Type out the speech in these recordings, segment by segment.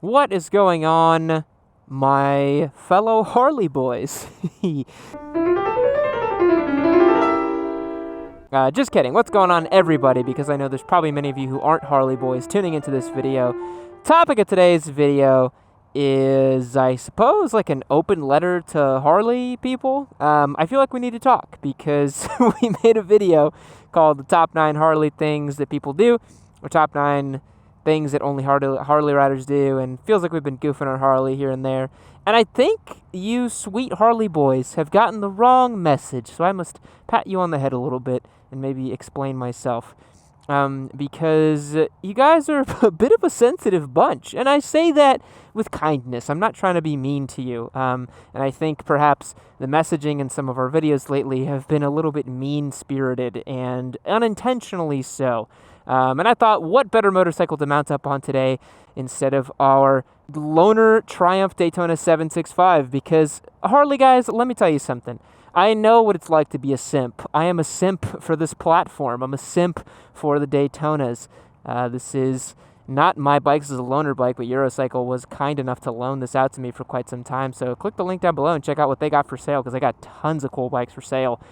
What is going on, my fellow Harley boys? Just kidding. What's going on, everybody? Because I know there's probably many of you who aren't Harley boys tuning into this video. Topic of today's video is, I suppose, like an open letter to Harley people. I feel like we need to talk because we made a video called the top 9 Harley things that people do, or top 9 things that only Harley riders do, and feels like we've been goofing on Harley here and there. And I think you sweet Harley boys have gotten the wrong message, so I must pat you on the head a little bit and maybe explain myself. Because you guys are a bit of a sensitive bunch, and I say that with kindness. I'm not trying to be mean to you, and I think perhaps the messaging in some of our videos lately have been a little bit mean-spirited, and unintentionally so. And I thought, what better motorcycle to mount up on today instead of our Loner Triumph Daytona 765? Because, Harley guys, let me tell you something. I know what it's like to be a simp. I am a simp for this platform. I'm a simp for the Daytonas. This is not my bike. This is a loaner bike, but Eurocycle was kind enough to loan this out to me for quite some time. So click the link down below and check out what they got for sale, because they got tons of cool bikes for sale.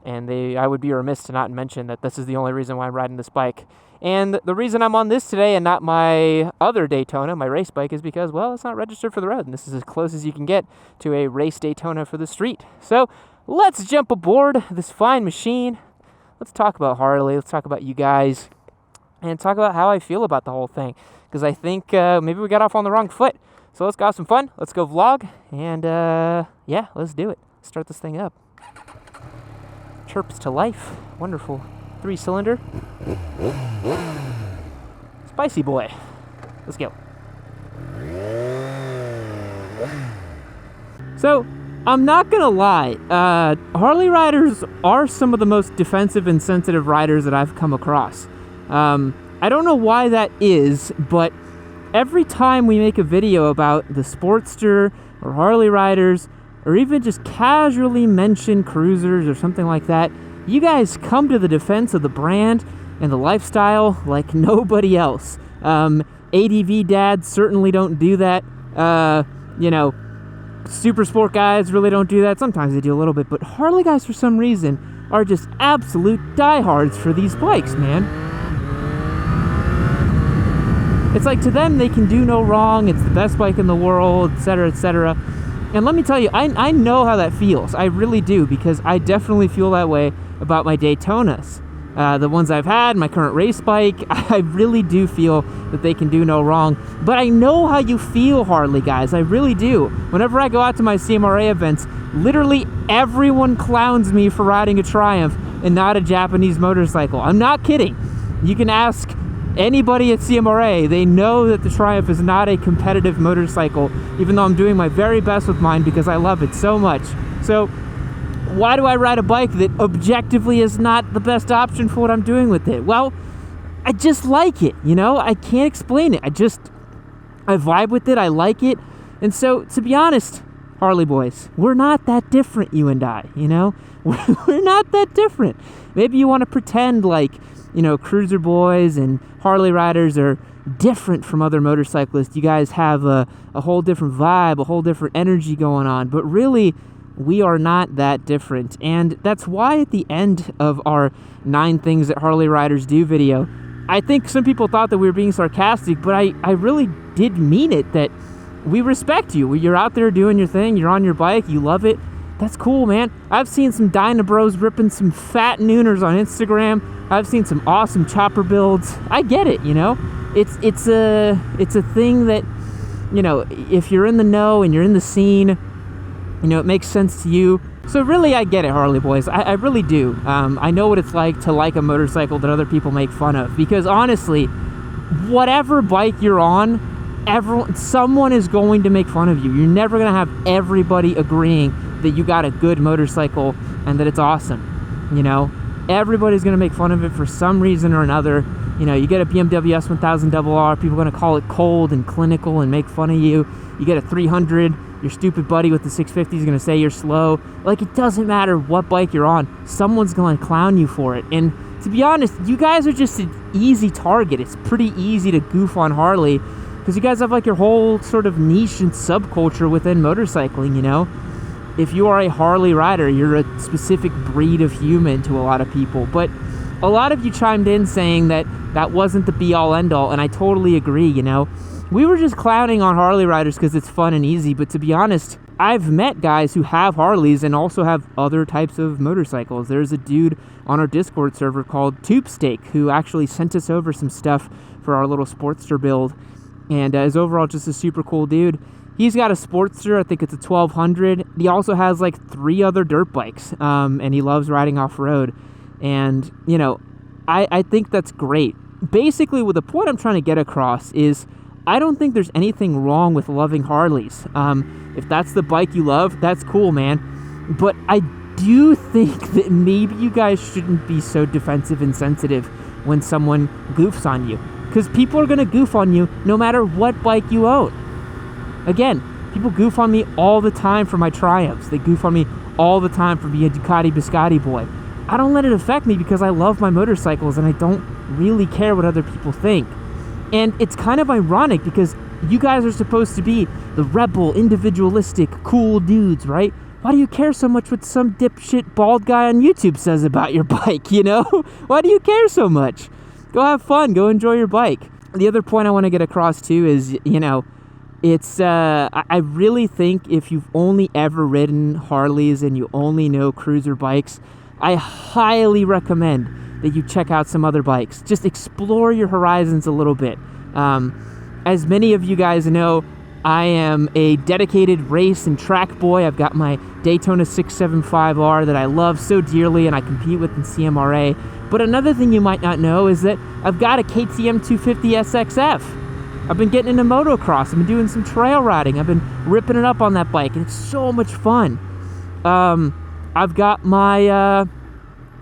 And I would be remiss to not mention that this is the only reason why I'm riding this bike. And the reason I'm on this today and not my other Daytona, my race bike, is because, well, it's not registered for the road. And this is as close as you can get to a race Daytona for the street. So let's jump aboard this fine machine. Let's talk about Harley. Let's talk about you guys. And talk about how I feel about the whole thing. Because I think maybe we got off on the wrong foot. So let's go have some fun. Let's go vlog. And yeah, let's do it. Start this thing up. Chirps to life. Wonderful 3-cylinder. Spicy boy. Let's go. So, I'm not gonna lie. Harley riders are some of the most defensive and sensitive riders that I've come across. I don't know why that is, but every time we make a video about the Sportster or Harley riders, or even just casually mention cruisers or something like that, you guys come to the defense of the brand and the lifestyle like nobody else. ADV dads certainly don't do that. You know, super sport guys really don't do that. Sometimes they do a little bit, but Harley guys, for some reason, are just absolute diehards for these bikes, man. It's like, to them, they can do no wrong. It's the best bike in the world, etc., etc. And let me tell you, I know how that feels. I really do, because I definitely feel that way about my Daytonas. The ones I've had, my current race bike, I really do feel that they can do no wrong. But I know how you feel, Harley guys. I really do. Whenever I go out to my CMRA events, literally everyone clowns me for riding a Triumph and not a Japanese motorcycle. I'm not kidding. You can ask anybody at CMRA, they know that the Triumph is not a competitive motorcycle, even though I'm doing my very best with mine because I love it so much. So why do I ride a bike that objectively is not the best option for what I'm doing with it? Well, I just like it, you know? I can't explain it. I vibe with it. I like it. And so, to be honest, Harley boys, we're not that different, you and I, you know? We're not that different. Maybe you want to pretend like, you know, cruiser boys and Harley riders are different from other motorcyclists. You guys have a whole different vibe, a whole different energy going on. But really, we are not that different. And that's why at the end of our 9 things that Harley riders do video, I think some people thought that we were being sarcastic, but I really did mean it, that we respect you. You're out there doing your thing. You're on your bike. You love it. That's cool, man. I've seen some Dyna Bros ripping some fat nooners on Instagram. I've seen some awesome chopper builds. I get it, you know? It's a thing that, you know, if you're in the know and you're in the scene, you know, it makes sense to you. So really, I get it, Harley boys. I really do. I know what it's like to like a motorcycle that other people make fun of. Because honestly, whatever bike you're on, someone is going to make fun of you. You're never going to have everybody agreeing that you got a good motorcycle and that it's awesome, you know? Everybody's going to make fun of it for some reason or another. You know, you get a BMW S1000RR, people are going to call it cold and clinical and make fun of you. You get a 300, your stupid buddy with the 650 is going to say you're slow. Like, it doesn't matter what bike you're on. Someone's going to clown you for it. And to be honest, you guys are just an easy target. It's pretty easy to goof on Harley Because you guys have like your whole sort of niche and subculture within motorcycling, you know? If you are a Harley rider, you're a specific breed of human to a lot of people. But a lot of you chimed in saying that that wasn't the be-all, end-all, and I totally agree, you know? We were just clowning on Harley riders because it's fun and easy, but to be honest, I've met guys who have Harleys and also have other types of motorcycles. There's a dude on our Discord server called Tubesteak who actually sent us over some stuff for our little Sportster build, and is overall just a super cool dude. He's got a Sportster, I think it's a 1200. He also has like 3 other dirt bikes, and he loves riding off-road. And, you know, I think that's great. Basically, what the point I'm trying to get across is I don't think there's anything wrong with loving Harleys. If that's the bike you love, that's cool, man. But I do think that maybe you guys shouldn't be so defensive and sensitive when someone goofs on you. Because people are going to goof on you no matter what bike you own. Again, people goof on me all the time for my Triumphs. They goof on me all the time for being a Ducati Biscotti boy. I don't let it affect me because I love my motorcycles and I don't really care what other people think. And it's kind of ironic because you guys are supposed to be the rebel, individualistic, cool dudes, right? Why do you care so much what some dipshit bald guy on YouTube says about your bike, you know? Why do you care so much? Go have fun. Go enjoy your bike. The other point I want to get across too is, you know, it's, I really think if you've only ever ridden Harleys and you only know cruiser bikes, I highly recommend that you check out some other bikes. Just explore your horizons a little bit. As many of you guys know, I am a dedicated race and track boy. I've got my Daytona 675R that I love so dearly and I compete with in CMRA. But another thing you might not know is that I've got a KTM 250 SXF. I've been getting into motocross. I've been doing some trail riding. I've been ripping it up on that bike, and it's so much fun. I've got my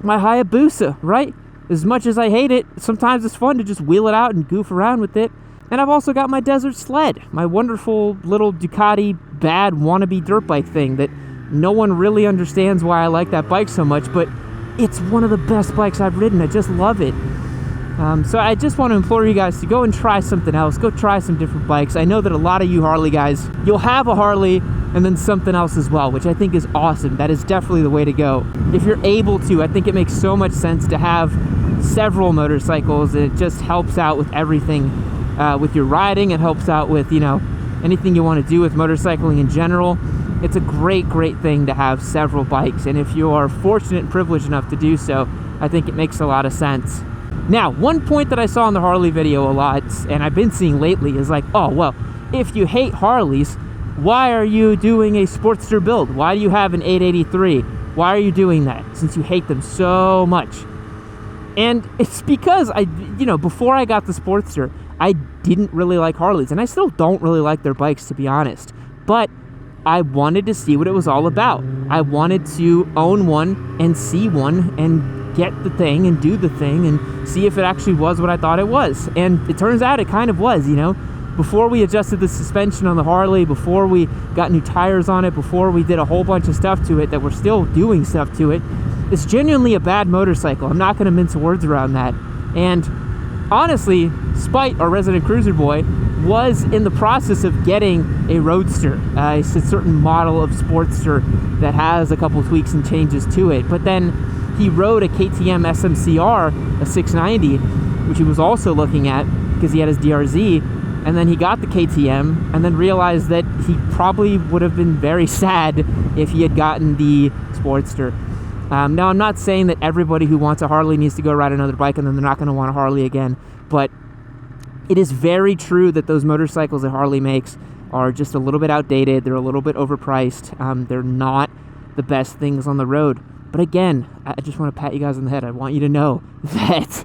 my Hayabusa, right? As much as I hate it, sometimes it's fun to just wheel it out and goof around with it. And I've also got my Desert Sled, my wonderful little Ducati bad wannabe dirt bike thing that no one really understands why I like that bike so much, but it's one of the best bikes I've ridden. I just love it. So I just want to implore you guys to go and try something else. Go try some different bikes. I know that a lot of you Harley guys, you'll have a Harley and then something else as well, which I think is awesome. That is definitely the way to go. If you're able to, I think it makes so much sense to have several motorcycles. It just helps out with everything, with your riding. It helps out with, you know, anything you want to do with motorcycling in general. It's a great, great thing to have several bikes. And if you are fortunate and privileged enough to do so, I think it makes a lot of sense. Now, one point that I saw in the Harley video a lot, and I've been seeing lately, is like, oh, well, if you hate Harleys, why are you doing a Sportster build? Why do you have an 883? Why are you doing that, since you hate them so much? And it's because, before I got the Sportster, I didn't really like Harleys, and I still don't really like their bikes, to be honest. But I wanted to see what it was all about. I wanted to own one and see one and get the thing and do the thing and see if it actually was what I thought it was. And it turns out it kind of was, you know. Before we adjusted the suspension on the Harley, before we got new tires on it, before we did a whole bunch of stuff to it that we're still doing stuff to it, it's genuinely a bad motorcycle. I'm not going to mince words around that. And honestly, Spite, our resident cruiser boy, was in the process of getting a Roadster. It's a certain model of Sportster that has a couple tweaks and changes to it. But then he rode a KTM SMCR, a 690, which he was also looking at because he had his DRZ. And then he got the KTM and then realized that he probably would have been very sad if he had gotten the Sportster. Now, I'm not saying that everybody who wants a Harley needs to go ride another bike and then they're not going to want a Harley again, but it is very true that those motorcycles that Harley makes are just a little bit outdated. They're a little bit overpriced. They're not the best things on the road. But again, I just want to pat you guys on the head. I want you to know that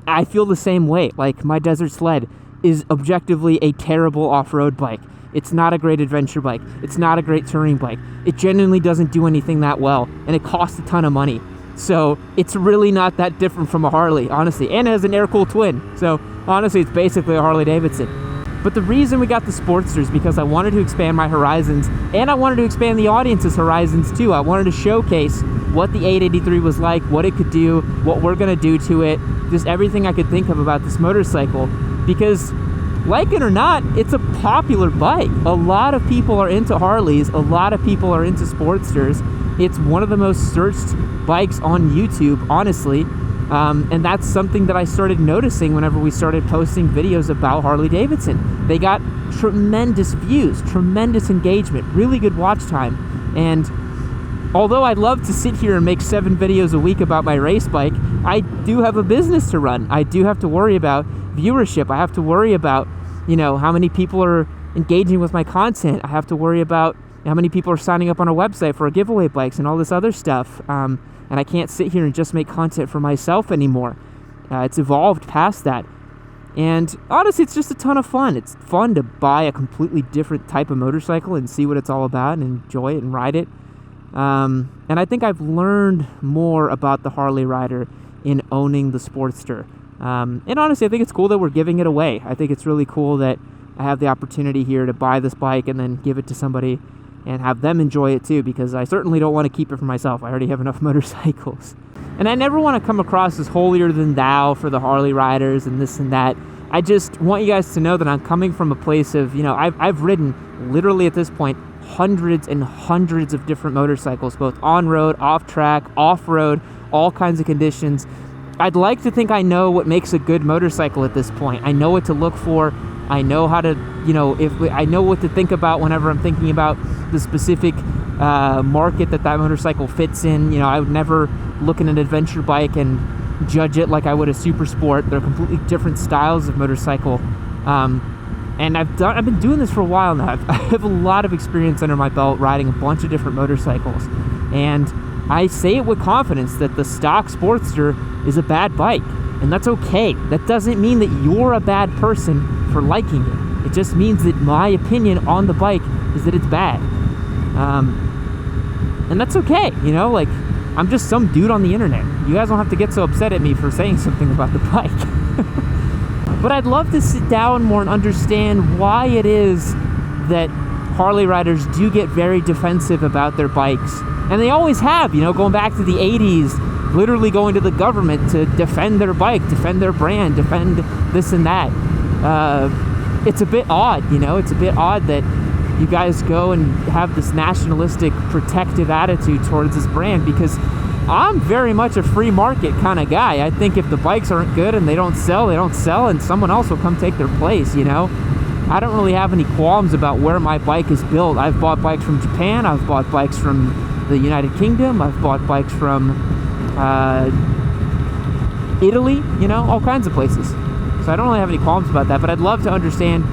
I feel the same way. Like, my Desert Sled is objectively a terrible off-road bike. It's not a great adventure bike. It's not a great touring bike. It genuinely doesn't do anything that well, and it costs a ton of money. So it's really not that different from a Harley, honestly. And it has an air-cooled twin. So honestly, it's basically a Harley-Davidson. But the reason we got the Sportster is because I wanted to expand my horizons, and I wanted to expand the audience's horizons too. I wanted to showcase what the 883 was like, what it could do, what we're going to do to it, just everything I could think of about this motorcycle. Because like it or not, it's a popular bike. A lot of people are into Harleys. A lot of people are into Sportsters. It's one of the most searched bikes on YouTube, honestly. And that's something that I started noticing whenever we started posting videos about Harley Davidson. They got tremendous views, tremendous engagement, really good watch time. And although I'd love to sit here and make 7 videos a week about my race bike, I do have a business to run. I do have to worry about viewership. I have to worry about, you know, how many people are engaging with my content. I have to worry about how many people are signing up on our website for our giveaway bikes and all this other stuff. And I can't sit here and just make content for myself anymore. It's evolved past that. And honestly, it's just a ton of fun. It's fun to buy a completely different type of motorcycle and see what it's all about and enjoy it and ride it. And I think I've learned more about the Harley rider in owning the Sportster. And honestly, I think it's cool that we're giving it away. I think it's really cool that I have the opportunity here to buy this bike and then give it to somebody and have them enjoy it too, because I certainly don't want to keep it for myself. I already have enough motorcycles. And I never want to come across as holier than thou for the Harley riders and this and that. I just want you guys to know that I'm coming from a place of, you know, I've ridden literally at this point hundreds and hundreds of different motorcycles, both on-road, off-track, off-road, all kinds of conditions. I'd like to think I know what makes a good motorcycle at this point. I know what to look for. I know how to, you know, I know what to think about whenever I'm thinking about the specific market that motorcycle fits in. You know, I would never look at an adventure bike and judge it like I would a super sport. They're completely different styles of motorcycle. And I've been doing this for a while now. I have a lot of experience under my belt riding a bunch of different motorcycles. And I say it with confidence that the stock Sportster is a bad bike. And that's okay. That doesn't mean that you're a bad person for liking it. It just means that my opinion on the bike is that it's bad. And that's okay, you know, like, I'm just some dude on the internet. You guys don't have to get so upset at me for saying something about the bike. But I'd love to sit down more and understand why it is that Harley riders do get very defensive about their bikes. And they always have, you know, going back to the 80s, literally going to the government to defend their bike, defend their brand, defend this and that. It's a bit odd, you know, it's a bit odd that you guys go and have this nationalistic protective attitude towards this brand, because I'm very much a free market kind of guy. I think if the bikes aren't good and they don't sell, and someone else will come take their place, you know? I don't really have any qualms about where my bike is built. I've bought bikes from Japan, I've bought bikes from the United Kingdom, I've bought bikes from Italy, you know, all kinds of places. So I don't really have any qualms about that, but I'd love to understand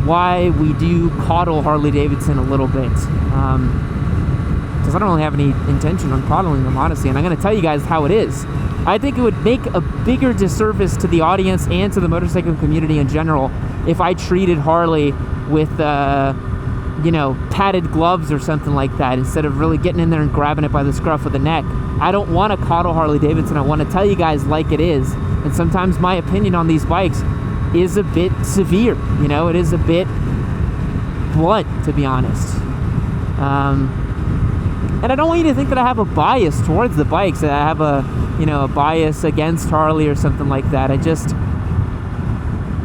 why we do coddle Harley Davidson a little bit. Because I don't really have any intention on coddling them, honestly, and I'm going to tell you guys how it is. I think it would make a bigger disservice to the audience and to the motorcycle community in general if I treated Harley with, you know, padded gloves or something like that, instead of really getting in there and grabbing it by the scruff of the neck. I don't want to coddle Harley Davidson. I want to tell you guys like it is. And sometimes my opinion on these bikes is a bit severe, you know, it is a bit blunt, to be honest. And I don't want you to think that I have a bias towards the bikes, that I have a, you know, a bias against Harley or something like that.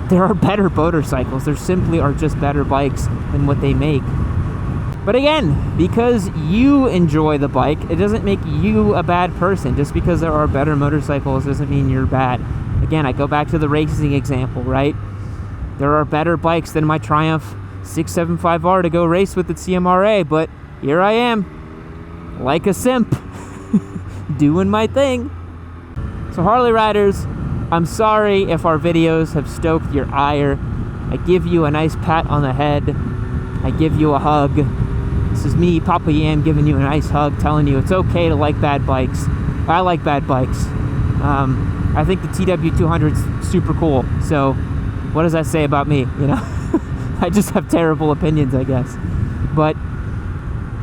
There are better motorcycles. There simply are just better bikes than what they make. But again, because you enjoy the bike, it doesn't make you a bad person. Just because there are better motorcycles doesn't mean you're bad. Again, I go back to the racing example, right? There are better bikes than my Triumph 675R to go race with at CMRA, but here I am, like a simp, doing my thing. So Harley riders, I'm sorry if our videos have stoked your ire. I give you a nice pat on the head. I give you a hug. This is me, Papa Yam, giving you a nice hug, telling you it's okay to like bad bikes. I like bad bikes. I think the TW200's super cool. So what does that say about me, you know? I just have terrible opinions, I guess. But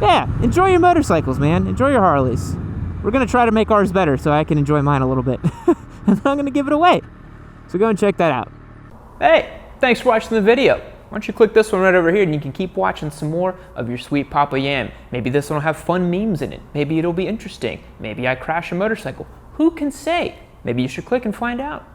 yeah, enjoy your motorcycles, man. Enjoy your Harleys. We're going to try to make ours better so I can enjoy mine a little bit. And I'm going to give it away. So go and check that out. Hey, thanks for watching the video. Why don't you click this one right over here and you can keep watching some more of your sweet Papa Yam. Maybe this one will have fun memes in it. Maybe it'll be interesting. Maybe I crash a motorcycle. Who can say? Maybe you should click and find out.